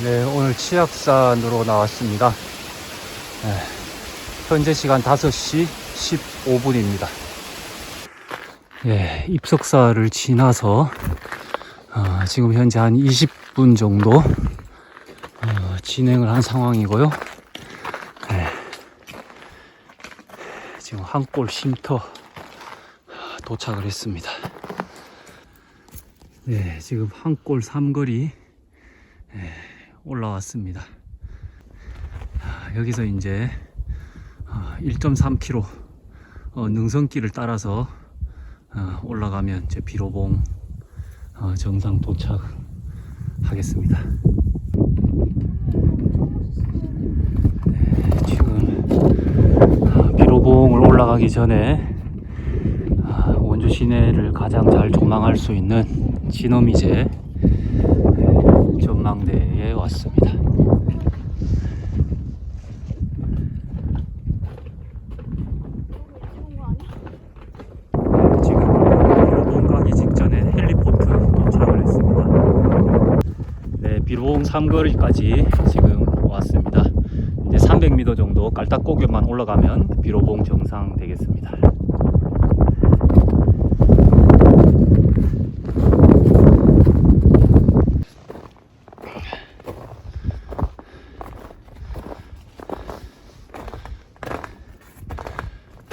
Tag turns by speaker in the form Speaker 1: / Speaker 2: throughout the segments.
Speaker 1: 네, 오늘 치악산으로 나왔습니다. 네, 현재 시간 5시 15분입니다. 네, 입석사를 지나서 지금 현재 한 20분 정도 진행을 한 상황이고요. 네, 지금 한골 쉼터 도착을 했습니다. 네, 지금 한골 삼거리 올라왔습니다. 여기서 이제 1.3km 능선길을 따라서 올라가면 이제 비로봉 정상 도착하겠습니다. 네, 지금 비로봉을 올라가기 전에 원주 시내를 가장 잘 조망할 수 있는 진어미제 전망대에 왔습니다. 지금 비로봉 가기 직전에 헬리포트 도착을 했습니다. 네, 비로봉 삼거리까지 지금 왔습니다. 이제 300m 정도 깔딱고개만 올라가면 비로봉 정상 되겠습니다.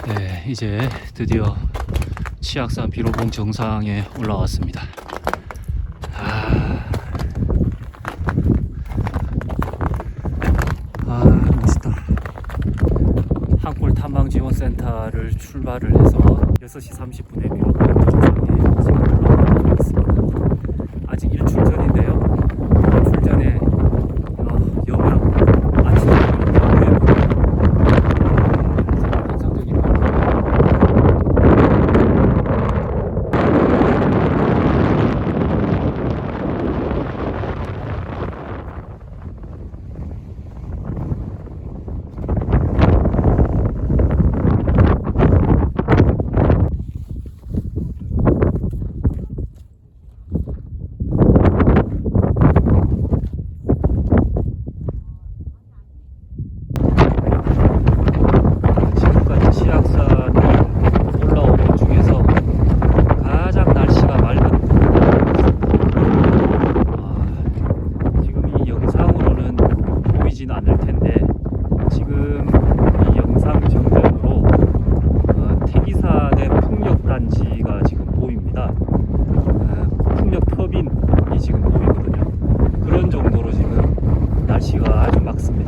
Speaker 1: 네, 이제 드디어 치악산 비로봉 정상에 올라왔습니다. 멋있다. 한골 탐방지원센터를 출발을 해서 6시 30분에 비로봉 정상에 지금 올라가고 있습니다. 아직 일출 전인데요. 일출 전에 여명 아침 않을 텐데 지금 이 영상 정면으로 태기산의 풍력단지가 지금 보입니다. 풍력 터빈이 지금 보이거든요. 그런 정도로 지금 날씨가 아주 맑습니다.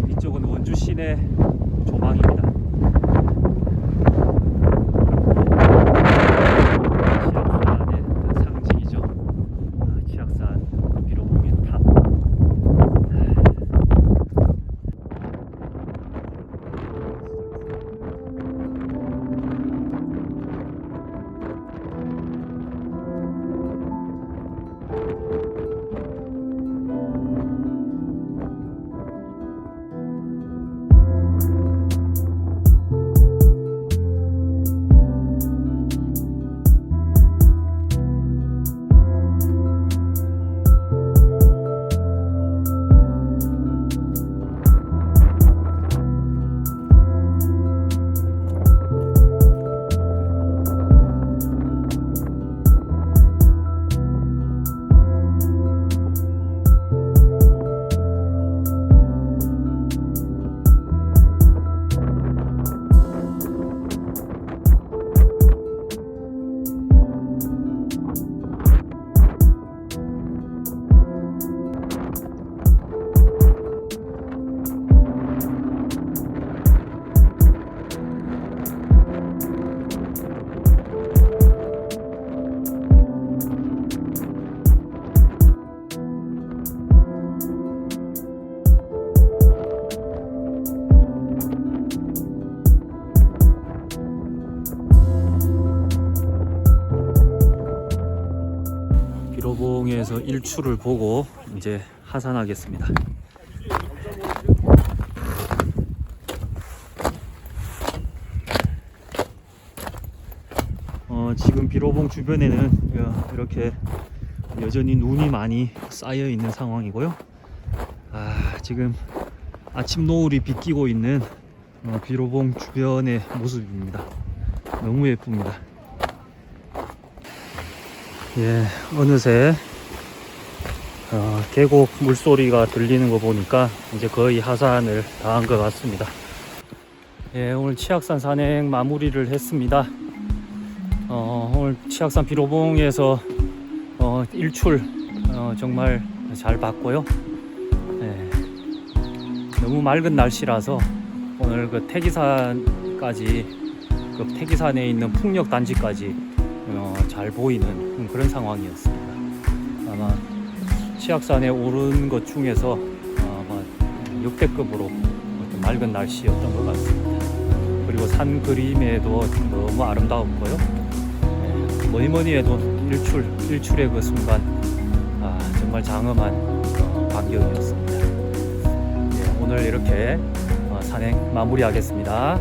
Speaker 1: 이쪽은 원주 시내 조망입니다. 비로봉에서 일출을 보고 이제 하산하겠습니다. 지금 비로봉 주변에는 이렇게 여전히 눈이 많이 쌓여 있는 상황이고요. 지금 아침 노을이 비끼고 있는 비로봉 주변의 모습입니다. 너무 예쁩니다. 예, 어느새 계곡 물소리가 들리는 거 보니까 이제 거의 하산을 다 한 것 같습니다. 예, 오늘 치악산 산행 마무리를 했습니다. 오늘 치악산 비로봉에서 일출 정말 잘 봤고요. 예, 너무 맑은 날씨라서 오늘 그 태기산까지, 그 태기산에 있는 풍력 단지까지 잘 보이는 그런 상황이었습니다. 아마 치악산에 오른 것 중에서 아마 역대급으로 어떤 맑은 날씨였던 것 같습니다. 그리고 산 그림에도 너무 아름다웠고요. 뭐니 해도 일출의 그 순간 정말 장엄한 광경이었습니다. 오늘 이렇게 산행 마무리하겠습니다.